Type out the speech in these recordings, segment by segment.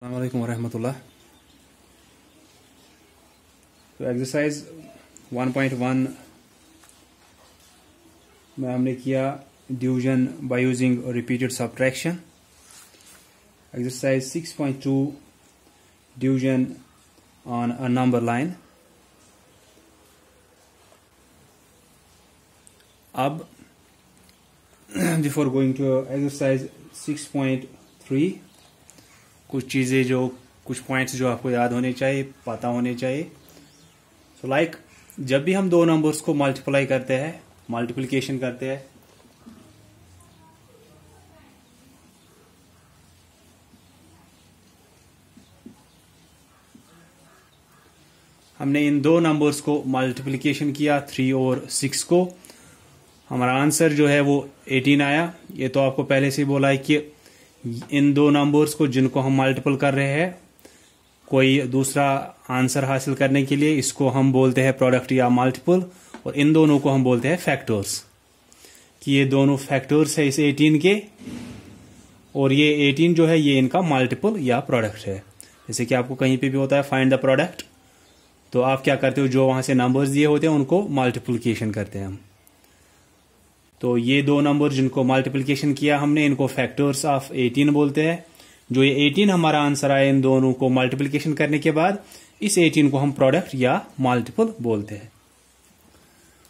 अस्सलाम वालेकुम वरहमतुल्लाह। तो एक्सरसाइज 1.1 में हमने किया division by using repeated subtraction. Exercise 6.2 division on a number line. अब बिफोर गोइंग टू एक्सरसाइज 6.3 कुछ चीजें कुछ पॉइंट्स जो आपको याद होने चाहिए, पता होने चाहिए। सो लाइक जब भी हम दो नंबर्स को मल्टीप्लाई करते हैं, मल्टीप्लिकेशन करते हैं, हमने इन दो नंबर्स को मल्टीप्लिकेशन किया 3 और 6 को, हमारा आंसर जो है वो 18 आया। ये तो आपको पहले से ही बोला है कि इन दो नंबर्स को जिनको हम मल्टीपल कर रहे हैं कोई दूसरा आंसर हासिल करने के लिए, इसको हम बोलते हैं प्रोडक्ट या मल्टीपल, और इन दोनों को हम बोलते हैं फैक्टर्स। कि ये दोनों फैक्टर्स है इस 18 के, और ये 18 जो है ये इनका मल्टीपल या प्रोडक्ट है। जैसे कि आपको कहीं पे भी होता है फाइंड द प्रोडक्ट, तो आप क्या करते हो, जो वहां से नंबर्स दिए होते हैं उनको मल्टीप्लिकेशन करते हैं हम। तो ये दो नंबर जिनको मल्टीप्लिकेशन किया हमने, इनको फैक्टर्स ऑफ 18 बोलते हैं। जो ये 18 हमारा आंसर आया इन दोनों को मल्टीप्लिकेशन करने के बाद, इस 18 को हम प्रोडक्ट या मल्टीपल बोलते हैं।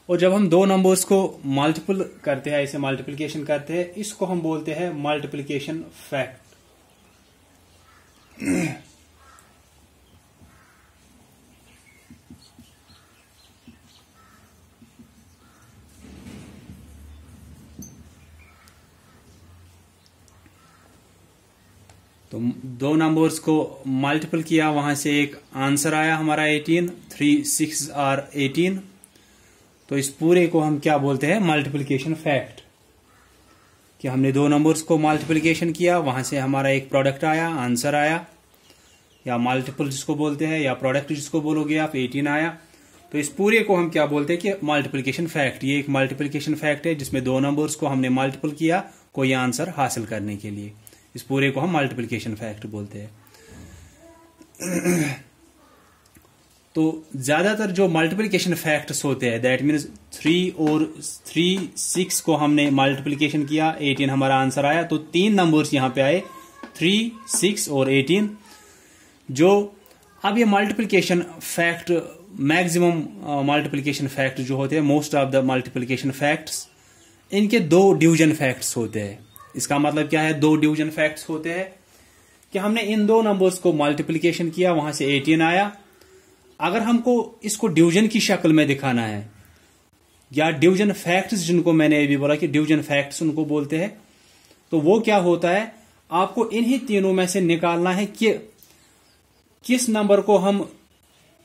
और जब हम दो नंबर्स को मल्टीपल करते हैं, इसे मल्टीप्लिकेशन करते हैं, इसको हम बोलते हैं मल्टीप्लिकेशन फैक्ट। तो दो नंबर्स को मल्टीपल किया, वहां से एक आंसर आया हमारा 18, 3, 6 और 18। तो इस पूरे को हम क्या बोलते हैं, मल्टीप्लिकेशन फैक्ट। कि हमने दो नंबर्स को मल्टीप्लिकेशन किया, वहां से हमारा एक प्रोडक्ट आया, आंसर आया, या मल्टीपल जिसको बोलते हैं, या प्रोडक्ट जिसको बोलोगे आप, 18 आया। तो इस पूरे को हम क्या बोलते हैं कि मल्टीप्लिकेशन फैक्ट। ये एक मल्टीप्लिकेशन फैक्ट है जिसमें दो नंबर्स को हमने मल्टीपल किया कोई आंसर हासिल करने के लिए। इस पूरे को हम मल्टीप्लिकेशन फैक्ट बोलते हैं। तो ज्यादातर जो मल्टीप्लिकेशन फैक्ट्स होते हैं, दैट मीन्स 3 6 को हमने मल्टीप्लिकेशन किया, 18 हमारा आंसर आया। तो तीन नंबर्स यहां पे आए, 3, 6 और 18। जो अब ये multiplication fact, maximum multiplication fact जो होते हैं, most of the multiplication facts, इनके दो डिवीजन फैक्ट्स होते हैं। इसका मतलब क्या है, दो डिवीजन फैक्ट्स होते हैं कि हमने इन दो नंबर्स को मल्टीप्लिकेशन किया, वहां से 18 आया। अगर हमको इसको डिवीजन की शक्ल में दिखाना है, या डिवीजन फैक्ट्स जिनको मैंने अभी बोला कि डिवीजन फैक्ट्स उनको बोलते हैं, तो वो क्या होता है, आपको इन्हीं तीनों में से निकालना है कि किस नंबर को हम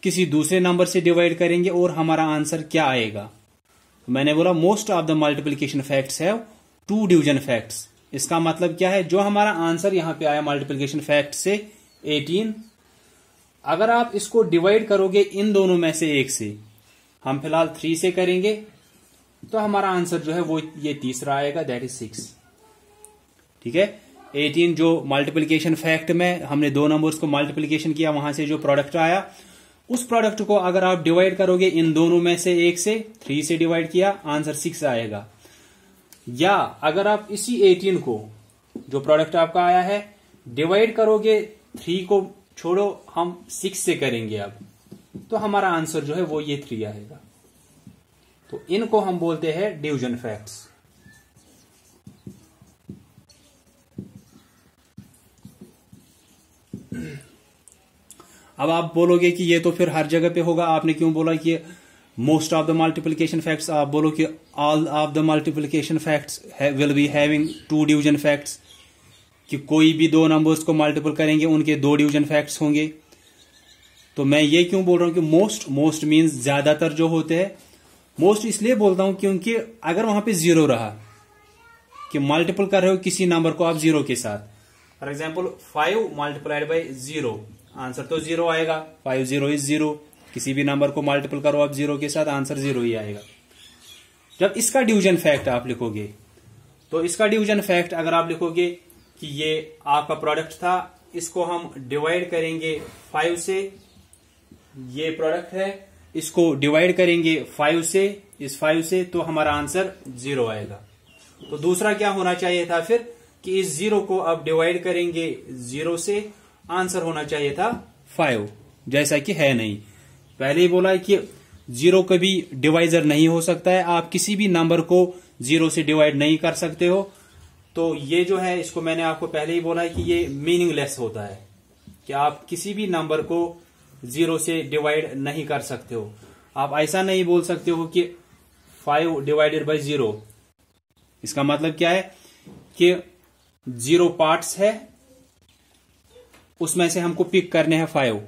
किसी दूसरे नंबर से डिवाइड करेंगे और हमारा आंसर क्या आएगा। मैंने बोला most of the multiplication facts have 2 division facts. इसका मतलब क्या है, जो हमारा आंसर यहां पे आया मल्टीप्लिकेशन फैक्ट से 18, अगर आप इसको डिवाइड करोगे इन दोनों में से एक से, हम फिलहाल 3 से करेंगे, तो हमारा आंसर जो है वो ये तीसरा आएगा, दैट इज 6। ठीक है, 18 जो मल्टीप्लिकेशन फैक्ट में हमने दो नंबर्स को मल्टीप्लिकेशन किया, वहां से जो प्रोडक्ट आया, उस प्रोडक्ट को अगर आप डिवाइड करोगे इन दोनों में से एक से, 3 से डिवाइड किया, आंसर 6 आएगा। या अगर आप इसी 18 को, जो प्रोडक्ट आपका आया है, डिवाइड करोगे, 3 को छोड़ो, हम 6 से करेंगे अब, तो हमारा आंसर जो है वो ये 3 आएगा। तो इनको हम बोलते हैं डिवीजन फैक्ट्स। अब आप बोलोगे कि ये तो फिर हर जगह पे होगा, आपने क्यों बोला कि most of the multiplication facts? आप बोलो कि all of the multiplication facts will be having 2 division facts, कि कोई भी दो नंबर्स को मल्टीपल करेंगे उनके 2 डिवीजन फैक्ट्स होंगे। तो मैं ये क्यों बोल रहा हूं कि मोस्ट मीन्स ज्यादातर जो होते हैं। मोस्ट इसलिए बोलता हूं क्योंकि अगर वहां पे 0 रहा, कि मल्टीपल कर रहे हो किसी नंबर को आप 0 के साथ, for example 5 multiplied by 0, answer तो 0 आएगा। 5 0 इज 0। किसी भी नंबर को मल्टीपल करो आप 0 के साथ, आंसर 0 ही आएगा। जब इसका डिवीजन फैक्ट आप लिखोगे, तो इसका डिवीजन फैक्ट अगर आप लिखोगे कि ये आपका प्रोडक्ट था इसको हम डिवाइड करेंगे 5 से, ये प्रोडक्ट है, इसको डिवाइड करेंगे 5 से, इस 5 से, तो हमारा आंसर 0 आएगा। तो दूसरा क्या होना चाहिए था फिर कि इस 0 को अब डिवाइड करेंगे 0 से, आंसर होना चाहिए था 5, जैसा कि है नहीं। पहले ही बोला है कि 0 कभी डिवाइजर नहीं हो सकता है, आप किसी भी नंबर को 0 से डिवाइड नहीं कर सकते हो। तो ये जो है इसको मैंने आपको पहले ही बोला है कि ये मीनिंगलेस होता है, कि आप किसी भी नंबर को 0 से डिवाइड नहीं कर सकते हो। आप ऐसा नहीं बोल सकते हो कि 5 डिवाइडेड बाई 0, इसका मतलब क्या है कि 0 पार्ट्स है, उसमें से हमको पिक करने हैं 5।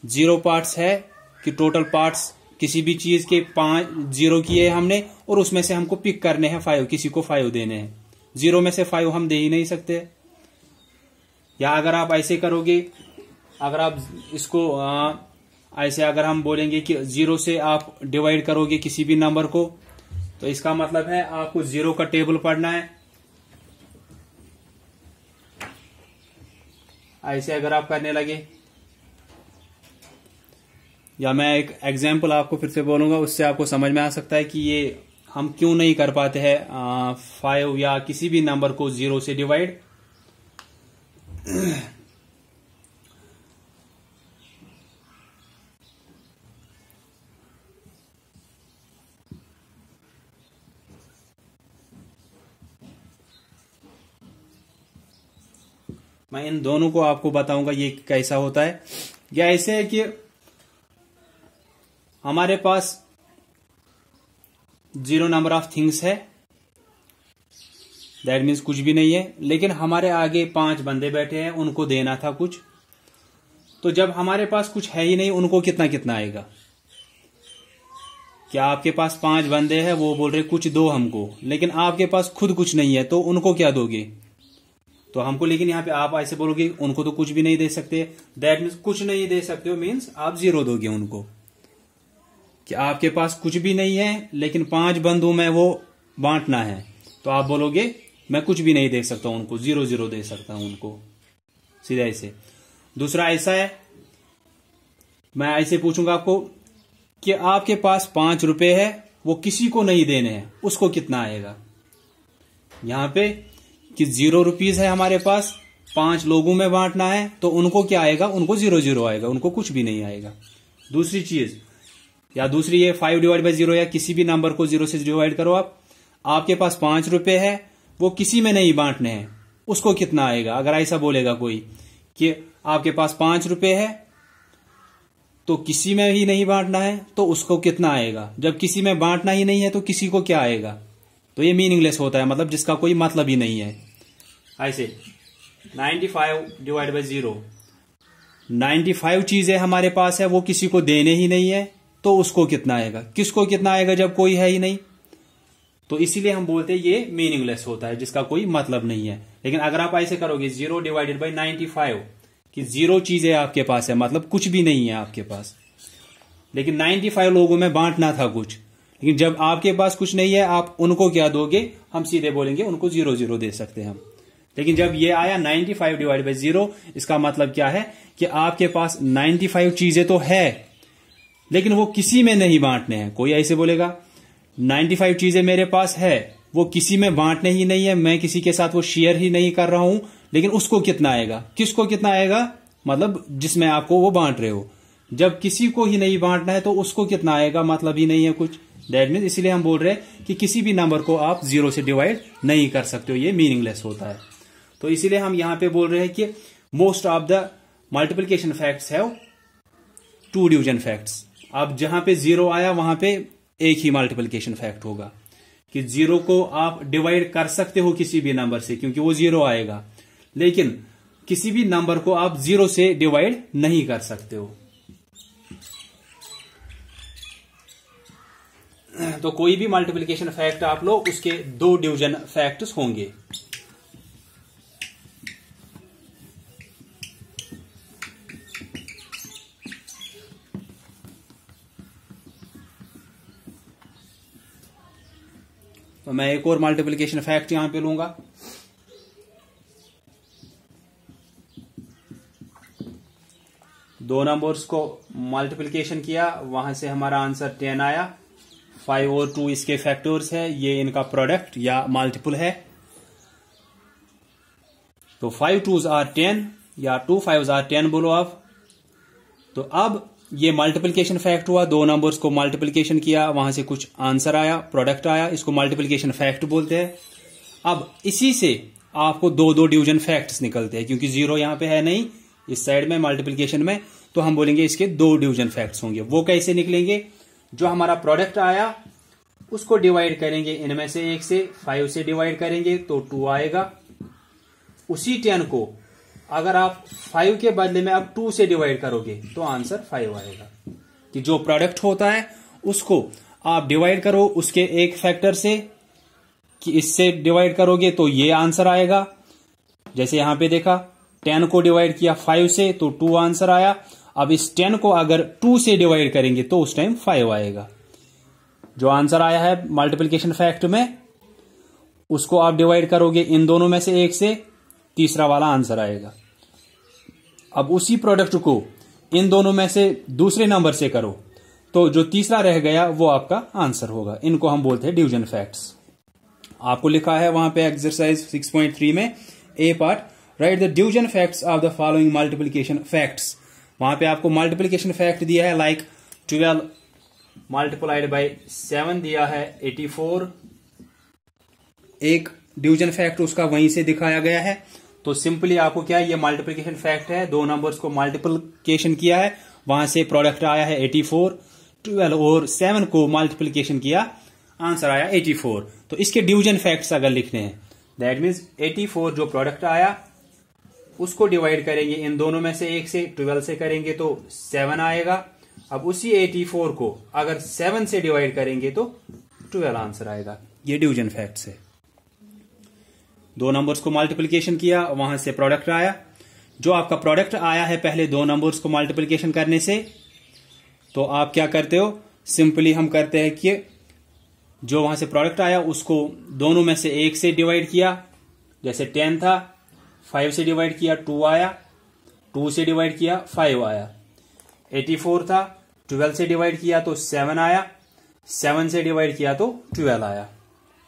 0 पार्ट्स है कि टोटल पार्ट्स किसी भी चीज के 5 0 किए हमने, और उसमें से हमको पिक करने हैं 5, किसी को 5 देने हैं। 0 में से 5 हम दे ही नहीं सकते। या अगर आप ऐसे करोगे, अगर आप इसको ऐसे अगर हम बोलेंगे कि 0 से आप डिवाइड करोगे किसी भी नंबर को, तो इसका मतलब है आपको 0 का टेबल पढ़ना है। ऐसे अगर आप करने लगे, या मैं एक एग्जाम्पल आपको फिर से बोलूंगा, उससे आपको समझ में आ सकता है कि ये हम क्यों नहीं कर पाते हैं 5 या किसी भी नंबर को 0 से डिवाइड। मैं इन दोनों को आपको बताऊंगा ये कैसा होता है। या ऐसे है कि हमारे पास 0 नंबर ऑफ थिंग्स है, दैट मीन्स कुछ भी नहीं है, लेकिन हमारे आगे 5 बंदे बैठे हैं, उनको देना था कुछ। तो जब हमारे पास कुछ है ही नहीं, उनको कितना कितना आएगा? क्या आपके पास 5 बंदे हैं, वो बोल रहे कुछ दो हमको, लेकिन आपके पास खुद कुछ नहीं है, तो उनको क्या दोगे? तो हमको, लेकिन यहाँ पे आप ऐसे बोलोगे उनको तो कुछ भी नहीं दे सकते, दैट मीन्स कुछ नहीं दे सकते हो मीन्स आप 0 दोगे उनको। कि आपके पास कुछ भी नहीं है लेकिन 5 बंदों में वो बांटना है, तो आप बोलोगे मैं कुछ भी नहीं दे सकता उनको, 0 0 दे सकता हूं उनको, सीधा ऐसे। दूसरा ऐसा है, मैं ऐसे पूछूंगा आपको कि आपके पास 5 रुपए है, वो किसी को नहीं देने हैं, उसको कितना आएगा? यहां पे कि 0 रुपीज है हमारे पास, 5 लोगों में बांटना है, तो उनको क्या आएगा? उनको 0 0 आएगा, उनको कुछ भी नहीं आएगा। दूसरी चीज, या दूसरी ये 5 डिवाइड बाई 0, या किसी भी नंबर को 0 से डिवाइड करो आप, आपके पास 5 रुपए है, वो किसी में नहीं बांटने हैं, उसको कितना आएगा? अगर ऐसा बोलेगा कोई कि आपके पास 5 रुपए है तो किसी में ही नहीं बांटना है, तो उसको कितना आएगा? जब किसी में बांटना ही नहीं है तो किसी को क्या आएगा? तो ये मीनिंगलेस होता है, मतलब जिसका कोई मतलब ही नहीं है। ऐसे 95 डिवाइड बाई 0, 95 चीजें हमारे पास है, वो किसी को देने ही नहीं है, तो उसको कितना आएगा? किसको कितना आएगा जब कोई है ही नहीं? तो इसीलिए हम बोलते हैं ये मीनिंगलेस होता है, जिसका कोई मतलब नहीं है। लेकिन अगर आप ऐसे करोगे 0 डिवाइडेड बाई 95, कि 0 चीजें आपके पास है, मतलब कुछ भी नहीं है आपके पास, लेकिन 95 लोगों में बांटना था कुछ, लेकिन जब आपके पास कुछ नहीं है, आप उनको क्या दोगे? हम सीधे बोलेंगे उनको 0 0 दे सकते हैं हम। लेकिन जब ये आया 95 डिवाइड बाई 0, इसका मतलब क्या है कि आपके पास 95 चीजें तो है, लेकिन वो किसी में नहीं बांटने हैं। कोई ऐसे बोलेगा 95 चीजें मेरे पास है, वो किसी में बांटने ही नहीं है, मैं किसी के साथ वो शेयर ही नहीं कर रहा हूं, लेकिन उसको कितना आएगा? किसको कितना आएगा? मतलब जिसमें आपको वो बांट रहे हो। जब किसी को ही नहीं बांटना है तो उसको कितना आएगा? मतलब ही नहीं है कुछ, दैट मीन। इसलिए हम बोल रहे हैं कि किसी भी नंबर को आप 0 से डिवाइड नहीं कर सकते हो, ये मीनिंगलेस होता है। तो इसीलिए हम यहां पे बोल रहे हैं कि most of the multiplication facts have 2 division facts. अब जहां पे 0 आया वहां पे एक ही मल्टीप्लिकेशन फैक्ट होगा, कि 0 को आप डिवाइड कर सकते हो किसी भी नंबर से, क्योंकि वो 0 आएगा, लेकिन किसी भी नंबर को आप 0 से डिवाइड नहीं कर सकते हो। तो कोई भी मल्टीप्लिकेशन फैक्ट आप लो, उसके 2 डिवीजन फैक्ट्स होंगे। तो मैं एक और मल्टीप्लिकेशन फैक्ट यहां पे लूंगा। दो नंबर्स को मल्टीप्लिकेशन किया, वहां से हमारा आंसर 10 आया। 5 और 2 इसके फैक्टर्स है, ये इनका प्रोडक्ट या मल्टीपल है। तो 5 2s आर 10 या 2 5s आर 10 बोलो आप। तो अब ये मल्टीप्लिकेशन फैक्ट हुआ, दो नंबर्स को मल्टीप्लिकेशन किया, वहां से कुछ आंसर आया, प्रोडक्ट आया, इसको मल्टीप्लिकेशन फैक्ट बोलते हैं। अब इसी से आपको दो दो डिवीजन फैक्ट्स निकलते हैं, क्योंकि जीरो यहां पे है नहीं इस साइड में मल्टीप्लिकेशन में, तो हम बोलेंगे इसके दो डिवीजन फैक्ट्स होंगे। वो कैसे निकलेंगे? जो हमारा प्रोडक्ट आया उसको डिवाइड करेंगे इनमें से एक से, 5 से डिवाइड करेंगे तो 2 आएगा। उसी 10 को अगर आप 5 के बदले में आप 2 से डिवाइड करोगे तो आंसर 5 आएगा। कि जो प्रोडक्ट होता है उसको आप डिवाइड करो उसके एक फैक्टर से, कि इससे डिवाइड करोगे तो ये आंसर आएगा। जैसे यहां पे देखा 10 को डिवाइड किया 5 से तो 2 आंसर आया। अब इस 10 को अगर 2 से डिवाइड करेंगे तो उस टाइम 5 आएगा। जो आंसर आया है मल्टीप्लिकेशन फैक्ट में उसको आप डिवाइड करोगे इन दोनों में से एक से, तीसरा वाला आंसर आएगा। अब उसी प्रोडक्ट को इन दोनों में से दूसरे नंबर से करो तो जो तीसरा रह गया वो आपका आंसर होगा। इनको हम बोलते हैं डिवीजन फैक्ट्स। आपको लिखा है वहां पे एक्सरसाइज 6.3 में a part, write the division facts of the following multiplication facts. वहां पे आपको मल्टीप्लिकेशन फैक्ट दिया है, लाइक 12 मल्टीप्लाइड बाय 7 दिया है 84। एक डिवीजन फैक्ट उसका वहीं से दिखाया गया है। तो सिंपली आपको क्या है, ये मल्टीप्लिकेशन फैक्ट है, दो नंबर्स को मल्टीप्लिकेशन किया है, वहां से प्रोडक्ट आया है 84। 12 और 7 को मल्टीप्लिकेशन किया, आंसर आया 84। तो इसके डिवीजन फैक्ट्स अगर लिखने हैं, दैट मीन्स 84 जो प्रोडक्ट आया उसको डिवाइड करेंगे इन दोनों में से एक से, 12 से करेंगे तो 7 आएगा। अब उसी 84 को अगर 7 से डिवाइड करेंगे तो 12 आंसर आएगा। ये डिवीजन फैक्ट्स है। दो नंबर्स को मल्टीप्लिकेशन किया, वहां से प्रोडक्ट आया। जो आपका प्रोडक्ट आया है पहले दो नंबर्स को मल्टीप्लिकेशन करने से, तो आप क्या करते हो, सिंपली हम करते हैं कि जो वहां से प्रोडक्ट आया उसको दोनों में से एक से डिवाइड किया। जैसे 10 था, 5 से डिवाइड किया 2 आया, 2 से डिवाइड किया 5 आया। 84 था, 12 से डिवाइड किया तो 7 आया, 7 से डिवाइड किया तो 12 आया।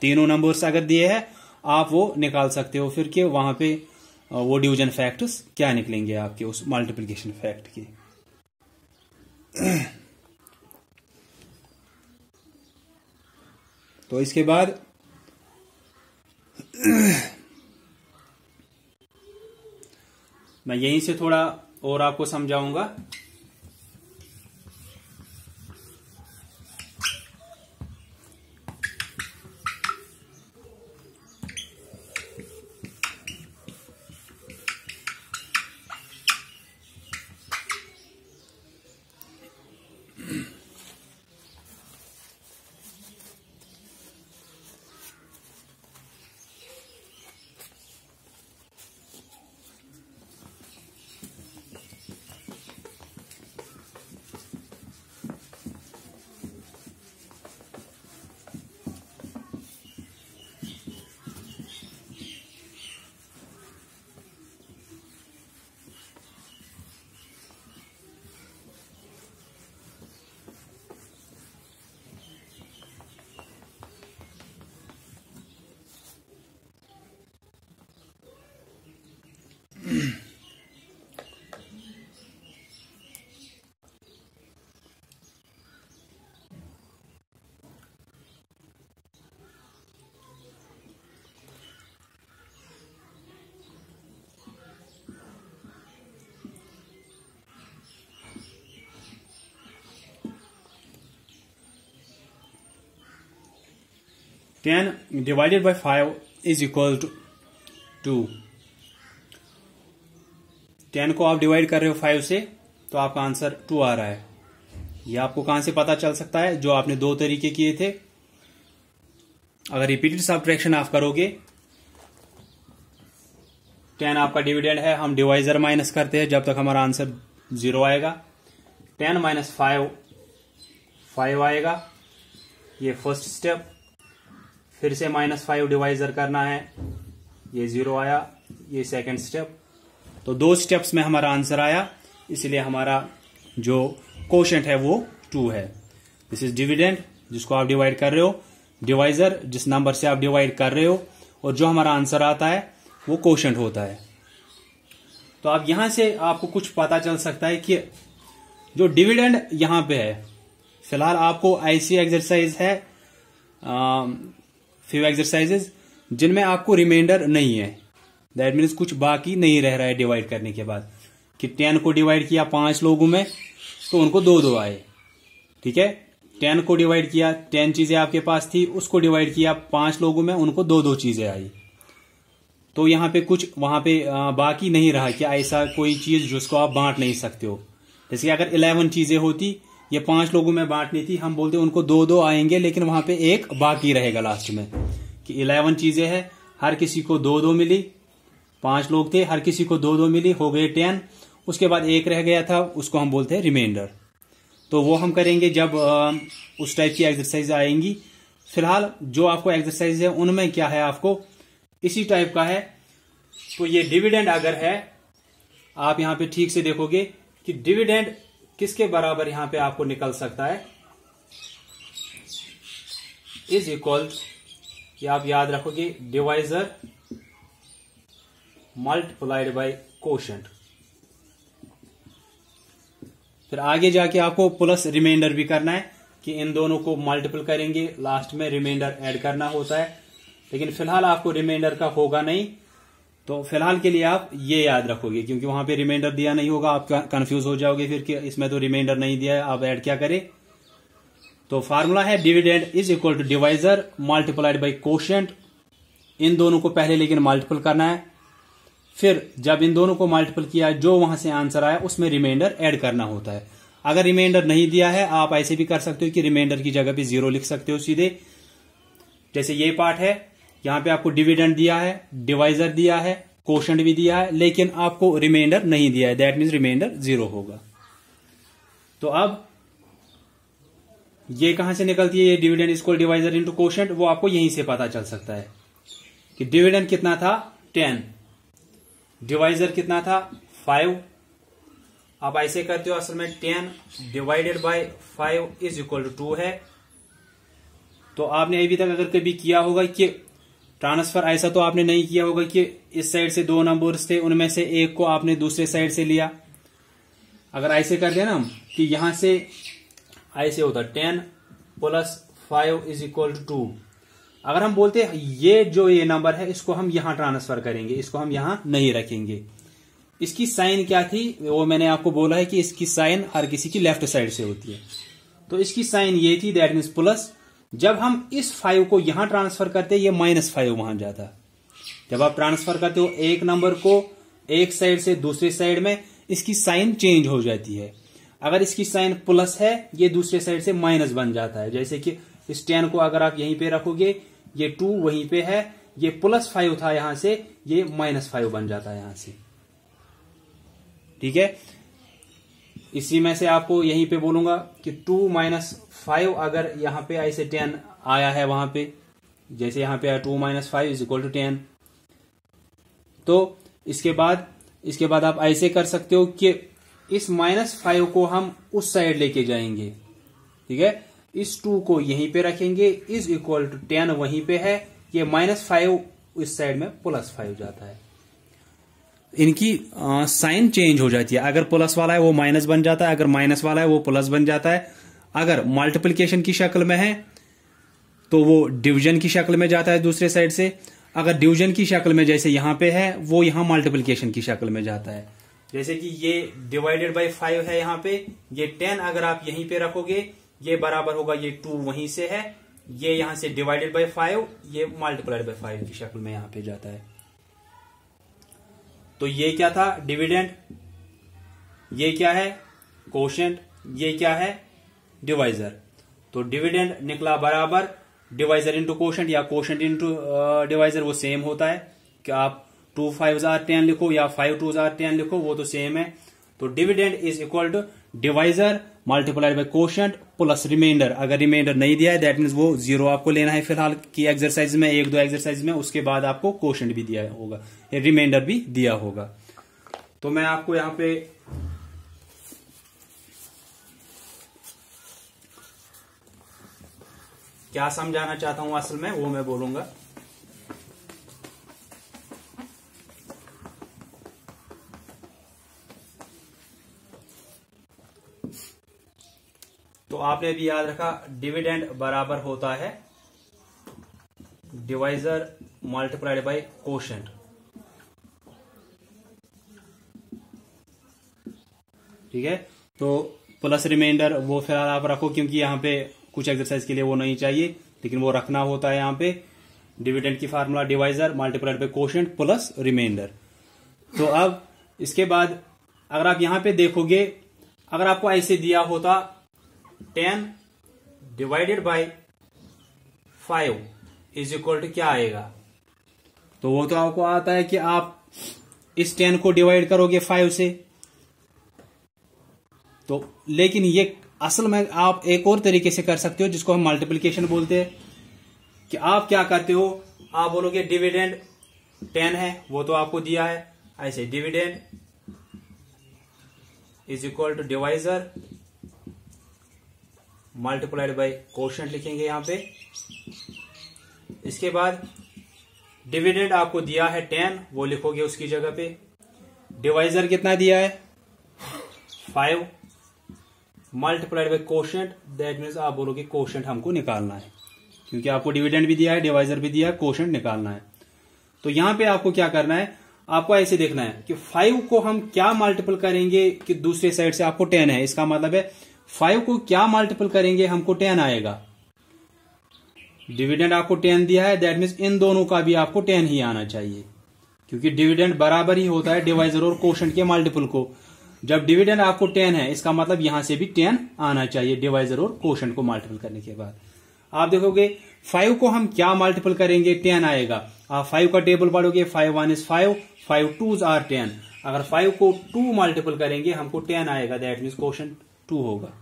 तीनों नंबर्स अगर दिए हैं आप वो निकाल सकते हो फिर कि वहां पे वो डिवीजन फैक्ट्स क्या निकलेंगे आपके उस मल्टीप्लिकेशन फैक्ट के। तो इसके बाद मैं यहीं से थोड़ा और आपको समझाऊंगा। Ten divided by 5 is equal to 2। 10 को आप डिवाइड कर रहे हो 5 से तो आपका आंसर 2 आ रहा है। ये आपको कहां से पता चल सकता है? जो आपने दो तरीके किए थे। अगर रिपीटेड सब्ट्रैक्शन आप करोगे, 10 आपका डिविडेंड है, हम डिवाइजर माइनस करते हैं जब तक हमारा आंसर 0 आएगा। 10 माइनस 5 आएगा, ये फर्स्ट स्टेप। फिर से -5 डिवाइजर करना है, ये 0 आया, ये सेकंड स्टेप। तो दो स्टेप्स में हमारा आंसर आया। इसलिए हमारा जो कोशेंट है वो 2 है। दिस इज डिविडेंड जिसको आप डिवाइड कर रहे हो, डिवाइजर जिस नंबर से आप डिवाइड कर रहे हो, और जो हमारा आंसर आता है वो कोशेंट होता है। तो अब यहां से आपको कुछ पता चल सकता है कि जो डिविडेंड यहां पे है, फिलहाल आपको ऐसी एक्सरसाइज है फ्यू एक्सरसाइजेज जिनमें आपको रिमाइंडर नहीं है। दैट मीन्स कुछ बाकी नहीं रह रहा है डिवाइड करने के बाद, कि 10 को डिवाइड किया 5 लोगों में तो उनको 2-2 आए। ठीक है, 10 को डिवाइड किया, 10 चीजें आपके पास थी, उसको डिवाइड किया 5 लोगों में, उनको 2-2 चीजें आई। तो यहां पे कुछ वहां पे बाकी नहीं रहा कि ऐसा कोई चीज जिसको आप बांट नहीं सकते हो। जैसे अगर 11 चीजें होती, ये 5 लोगों में बांटनी थी, हम बोलते उनको 2-2 आएंगे, लेकिन वहां पे एक बाकी रहेगा लास्ट में, कि 11 चीजें हैं, हर किसी को 2-2 मिली, 5 लोग थे, हर किसी को 2-2 मिली, हो गए 10। उसके बाद एक रह गया था, उसको हम बोलते हैं रिमाइंडर। तो वो हम करेंगे जब उस टाइप की एक्सरसाइज आएंगी। फिलहाल जो आपको एक्सरसाइज है उनमें क्या है, आपको इसी टाइप का है। तो ये डिविडेंड अगर है, आप यहां पे ठीक से देखोगे कि डिविडेंड किसके बराबर यहां पे आपको निकल सकता है, इज इक्वल, कि आप याद रखोगे डिवाइजर मल्टीप्लाइड बाय कोशेंट। फिर आगे जाके आपको प्लस रिमाइंडर भी करना है, कि इन दोनों को मल्टीपल करेंगे, लास्ट में रिमाइंडर ऐड करना होता है। लेकिन फिलहाल आपको रिमाइंडर का होगा नहीं, तो फिलहाल के लिए आप ये याद रखोगे, क्योंकि वहां पे रिमाइंडर दिया नहीं होगा, आप कंफ्यूज हो जाओगे फिर कि इसमें तो रिमाइंडर नहीं दिया है, आप ऐड क्या करें। तो फार्मूला है dividend is equal to divisor multiplied by quotient. इन दोनों को पहले लेकिन मल्टीपल करना है, फिर जब इन दोनों को मल्टीपल किया, जो वहां से आंसर आया उसमें रिमाइंडर ऐड करना होता है। अगर रिमाइंडर नहीं दिया है, आप ऐसे भी कर सकते हो कि रिमाइंडर की जगह पे 0 लिख सकते हो सीधे। जैसे ये पार्ट है, यहां पे आपको डिविडेंड दिया है, डिवाइजर दिया है, कोशेंट भी दिया है, लेकिन आपको रिमाइंडर नहीं दिया है, दैट मीन्स रिमाइंडर 0 होगा। तो अब ये कहां से निकलती है, ये dividend equal divisor into quotient, वो आपको यहीं से पता चल सकता है कि डिविडेंड कितना था 10, डिवाइजर कितना था 5। आप ऐसे करते हो, असल में 10 divided by 5 is equal to 2 है। तो आपने अभी तक अगर कभी किया होगा कि ट्रांसफर, ऐसा तो आपने नहीं किया होगा कि इस साइड से 2 नंबर्स थे, उनमें से एक को आपने दूसरे साइड से लिया। अगर ऐसे कर दिया ना कि यहां से ऐसे होता 10 प्लस 5 इज इक्वल टू 2। अगर हम बोलते हैं ये नंबर है, इसको हम यहां ट्रांसफर करेंगे, इसको हम यहां नहीं रखेंगे। इसकी साइन क्या थी, वो मैंने आपको बोला है कि इसकी साइन हर किसी की लेफ्ट साइड से होती है। तो इसकी साइन ये थी, दैट मीन्स प्लस। जब हम इस 5 को यहां ट्रांसफर करते, ये -5 वहां जाता। जब आप ट्रांसफर करते हो एक नंबर को एक साइड से दूसरे साइड में, इसकी साइन चेंज हो जाती है। अगर इसकी साइन प्लस है, ये दूसरे साइड से माइनस बन जाता है। जैसे कि इस 10 को अगर आप यहीं पे रखोगे, ये 2 वहीं पे है, ये +5 था यहां से, ये -5 बन जाता है यहां से। ठीक है, इसी में से आपको यहीं पे बोलूंगा कि 2 - 5, अगर यहां पे ऐसे 10 आया है वहां पे, जैसे यहां पे 2 - 5 इज इक्वल टू 10। तो इसके बाद आप ऐसे कर सकते हो कि इस -5 को हम उस साइड लेके जाएंगे। ठीक है, इस 2 को यहीं पे रखेंगे, इज इक्वल टू 10 वहीं पे है, ये -5 इस साइड में +5 जाता है। इनकी साइन चेंज हो जाती है। अगर प्लस वाला है वो माइनस बन जाता है, अगर माइनस वाला है वो प्लस बन जाता है। अगर मल्टीप्लिकेशन की शक्ल में है तो वो डिवीजन की शक्ल में जाता है दूसरे साइड से। अगर डिवीजन की शक्ल में जैसे यहां पे है, वो यहां मल्टीप्लिकेशन की शक्ल में जाता है। जैसे कि ये डिवाइडेड बाय 5 है यहां पे, ये 10 अगर आप यहीं पे रखोगे, ये बराबर होगा, ये 2 वहीं से है, ये यहां से डिवाइडेड बाय 5, ये मल्टीप्लाइड बाय 5 की शक्ल में यहां पे जाता है। तो ये क्या था डिविडेंड, ये क्या है कोशेंट, ये क्या है डिवाइजर। तो डिविडेंड निकला बराबर डिवाइजर इंटू कोशेंट या कोशेंट इंटू डिवाइजर, वो सेम होता है कि आप 2 5s are 10 लिखो या 5 2s are 10 लिखो, वो तो सेम है। तो dividend is equal to divisor multiplied by quotient plus remainder. अगर रिमाइंडर नहीं दिया है, दैट मीन्स वो 0 आपको लेना है फिलहाल की एक्सरसाइज में, 1-2 एक्सरसाइज में। उसके बाद आपको कोशेंट भी दिया होगा, रिमाइंडर भी दिया होगा। तो मैं आपको यहाँ पे क्या समझाना चाहता हूं असल में वो मैं बोलूंगा। तो आपने भी याद रखा डिविडेंड बराबर होता है डिवाइजर मल्टीप्लाइड बाय कोशेंट। ठीक है, तो प्लस रिमाइंडर वो फिलहाल आप रखो क्योंकि यहाँ पे कुछ एक्सरसाइज के लिए वो नहीं चाहिए, लेकिन वो रखना होता है। यहाँ पे डिविडेंड की formula divisor multiplied by quotient plus remainder. तो अब इसके बाद अगर आप यहां पे देखोगे, अगर आपको ऐसे दिया होता 10 divided by 5 is equal to क्या आएगा, तो वो तो आपको आता है कि आप इस 10 को डिवाइड करोगे 5 से। तो लेकिन ये असल में आप एक और तरीके से कर सकते हो जिसको हम मल्टीप्लिकेशन बोलते हैं, कि आप क्या करते हो, आप बोलोगे डिविडेंड 10 है, वो तो आपको दिया है, ऐसे dividend is equal to divisor multiplied by quotient लिखेंगे यहां पे। इसके बाद डिविडेंड आपको दिया है 10, वो लिखोगे उसकी जगह पे। डिवाइजर कितना दिया है 5 multiplied by quotient, that means आप बोलोगे कोशेंट हमको निकालना है, क्योंकि आपको डिविडेंड भी दिया है, डिवाइजर भी दिया है, कोशेंट निकालना है। तो यहां पे आपको क्या करना है, आपको ऐसे देखना है कि 5 को हम क्या मल्टीपल करेंगे कि दूसरे साइड से आपको 10 है, इसका मतलब है 5 को क्या मल्टीपल करेंगे हमको 10 आएगा। डिविडेंड आपको 10 दिया है, दैट मीन्स इन दोनों का भी आपको 10 ही आना चाहिए, क्योंकि डिविडेंड बराबर ही होता है डिवाइजर और कोशेंट के मल्टीपल को। जब डिविडेंड आपको 10 है, इसका मतलब यहां से भी 10 आना चाहिए डिवाइजर और कोशेंट को मल्टीपल करने के बाद। आप देखोगे 5 को हम क्या मल्टीपल करेंगे 10 आएगा। आप 5 का टेबल पढ़ोगे, 5 1 इज 5, 5 2s आर 10। अगर 5 को 2 मल्टीपल करेंगे हमको 10 आएगा, दैट मीन्स कोशेंट 2 होगा।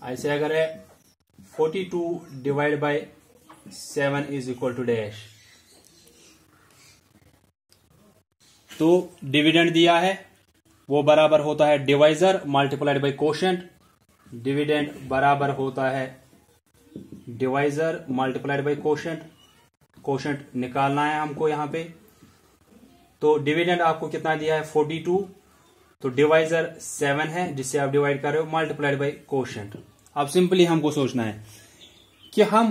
ऐसे अगर है 42 divide by 7 is equal to dash, तो डिविडेंड दिया है वो बराबर होता है divisor multiplied by quotient. Dividend बराबर होता है divisor multiplied by quotient. Quotient निकालना है हमको यहां पे। तो डिविडेंड आपको कितना दिया है 42, तो डिवाइजर 7 है जिससे आप डिवाइड कर रहे हो, मल्टीप्लाइड बाय कोशेंट। अब सिंपली हमको सोचना है कि हम